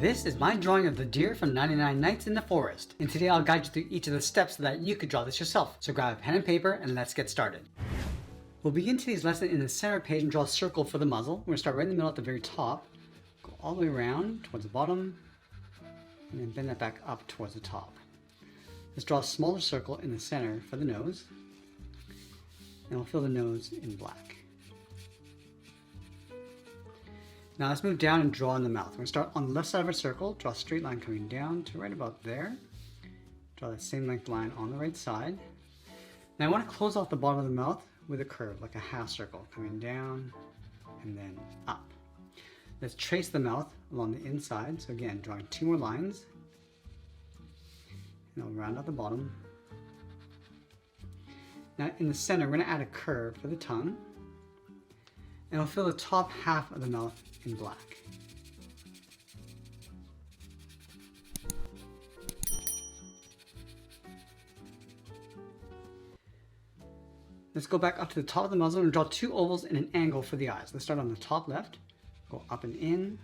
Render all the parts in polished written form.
This is my drawing of the deer from 99 Nights in the Forest, and today I'll guide you through each of the steps so that you could draw this yourself. So grab a pen and paper and let's get started. We'll begin today's lesson in the center page and draw a circle for the muzzle. We're going to start right in the middle at the very top, go all the way around towards the bottom, and then bend that back up towards the top. Let's draw a smaller circle in the center for the nose, and we'll fill the nose in black. Now let's move down and draw in the mouth. We're going to start on the left side of our circle, draw a straight line coming down to right about there. Draw that same length line on the right side. Now I want to close off the bottom of the mouth with a curve, like a half circle, coming down and then up. Let's trace the mouth along the inside. So again, drawing two more lines. And I'll round out the bottom. Now in the center, we're going to add a curve for the tongue. And we'll fill the top half of the mouth in black. Let's go back up to the top of the muzzle and draw two ovals in an angle for the eyes. Let's start on the top left, go up and in,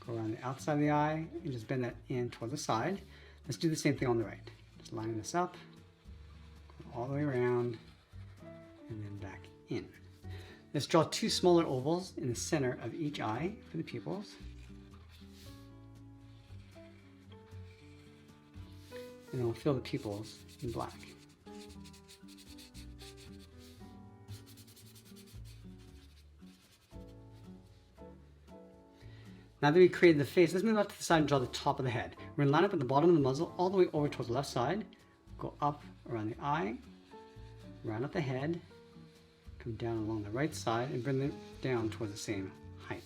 go around the outside of the eye, and just bend that in toward the side. Let's do the same thing on the right. Just lining this up, go all the way around, and then back in. Let's draw two smaller ovals in the center of each eye for the pupils. And then we'll fill the pupils in black. Now that we've created the face, let's move out to the side and draw the top of the head. We're going to line up at the bottom of the muzzle all the way over towards the left side, go up around the eye, round up the head, come down along the right side and bring them down towards the same height.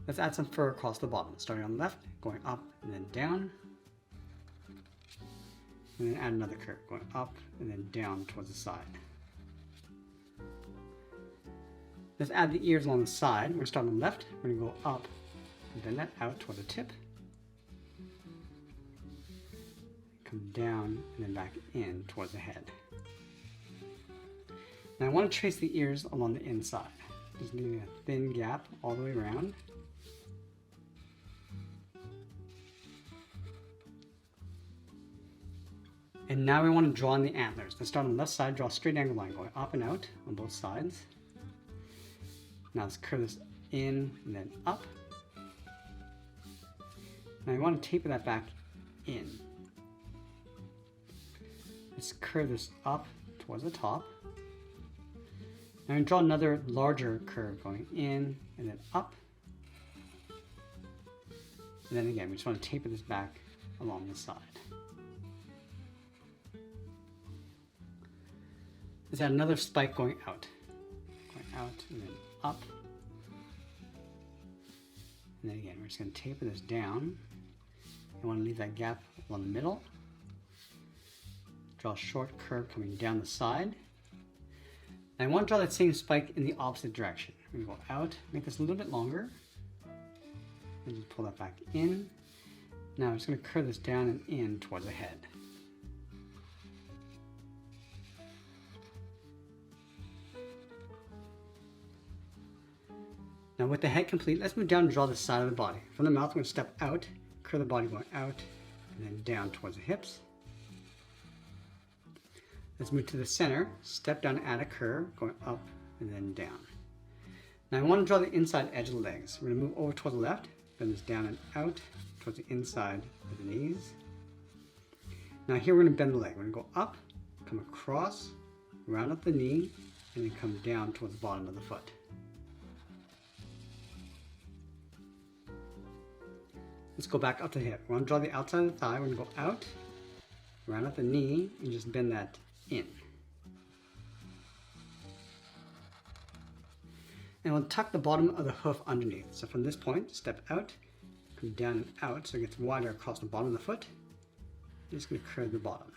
Let's add some fur across the bottom, starting on the left, going up and then down, and then add another curve, going up and then down towards the side. Let's add the ears along the side. We're going to start on the left, we're going to go up and bend that out toward the tip, come down and then back in towards the head. Now I want to trace the ears along the inside, just leaving a thin gap all the way around. And now we want to draw in the antlers. Let's start on the left side, draw a straight angle line going up and out on both sides. Now let's curve this in and then up. Now I want to taper that back in. Let's curve this up towards the top. Now I'm going to draw another larger curve going in and then up. And then again, we just want to taper this back along the side. Let's add another spike going out and then up. And then again, we're just going to taper this down. You want to leave that gap along the middle. Draw a short curve coming down the side. And I want to draw that same spike in the opposite direction. We're going to go out, make this a little bit longer, and just pull that back in. Now I'm just going to curve this down and in towards the head. Now with the head complete, let's move down and draw the side of the body. From the mouth, we're going to step out, curve the body going out, and then down towards the hips. Let's move to the center, step down and add a curve, going up and then down. Now I want to draw the inside edge of the legs. We're going to move over towards the left, bend this down and out towards the inside of the knees. Now here we're going to bend the leg. We're going to go up, come across, round up the knee, and then come down towards the bottom of the foot. Let's go back up to the hip. We're going to draw the outside of the thigh. We're going to go out, round up the knee, and just bend that in. And we'll tuck the bottom of the hoof underneath. So from this point, step out, come down and out so it gets wider across the bottom of the foot. I'm just going to curve the bottom.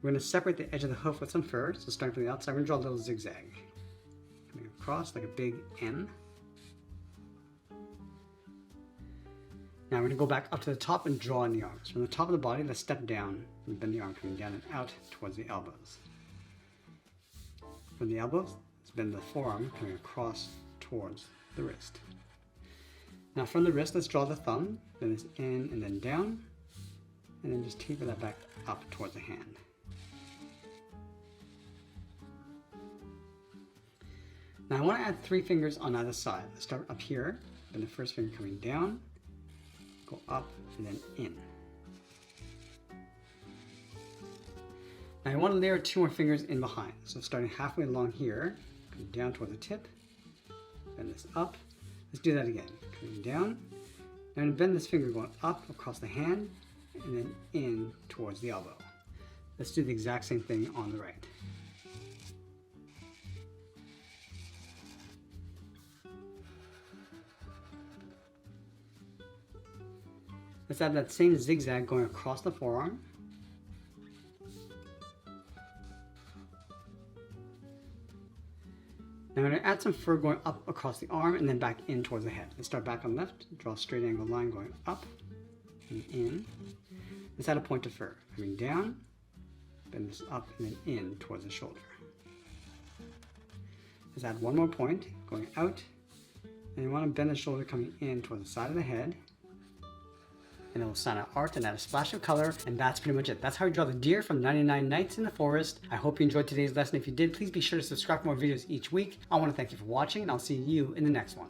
We're going to separate the edge of the hoof with some fur. So starting from the outside, we're going to draw a little zigzag. Coming across like a big N. Now we're going to go back up to the top and draw in the arms. From the top of the body, let's step down and bend the arm coming down and out towards the elbows. From the elbows, let's then the forearm coming across towards the wrist. Now from the wrist, let's draw the thumb, then it's in and then down, and then just taper that back up towards the hand. Now I want to add 3 fingers on either side. Let's start up here, then the first finger coming down, go up, and then in. Now I want to layer 2 more fingers in behind. So starting halfway along here, coming down toward the tip, bend this up. Let's do that again. Coming down. Now I'm going to bend this finger going up across the hand and then in towards the elbow. Let's do the exact same thing on the right. Let's add that same zigzag going across the forearm. Now I'm going to add some fur going up across the arm and then back in towards the head. Let's start back on left, draw a straight angle line going up and in. Let's add a point of fur. Coming down, bend this up and then in towards the shoulder. Let's add 1 more point going out, and you want to bend the shoulder coming in towards the side of the head. And then we'll sign out art and add a splash of color, and that's pretty much it. That's how we draw the deer from 99 Nights in the Forest. I hope you enjoyed today's lesson. If you did, please be sure to subscribe for more videos each week. I want to thank you for watching, and I'll see you in the next one.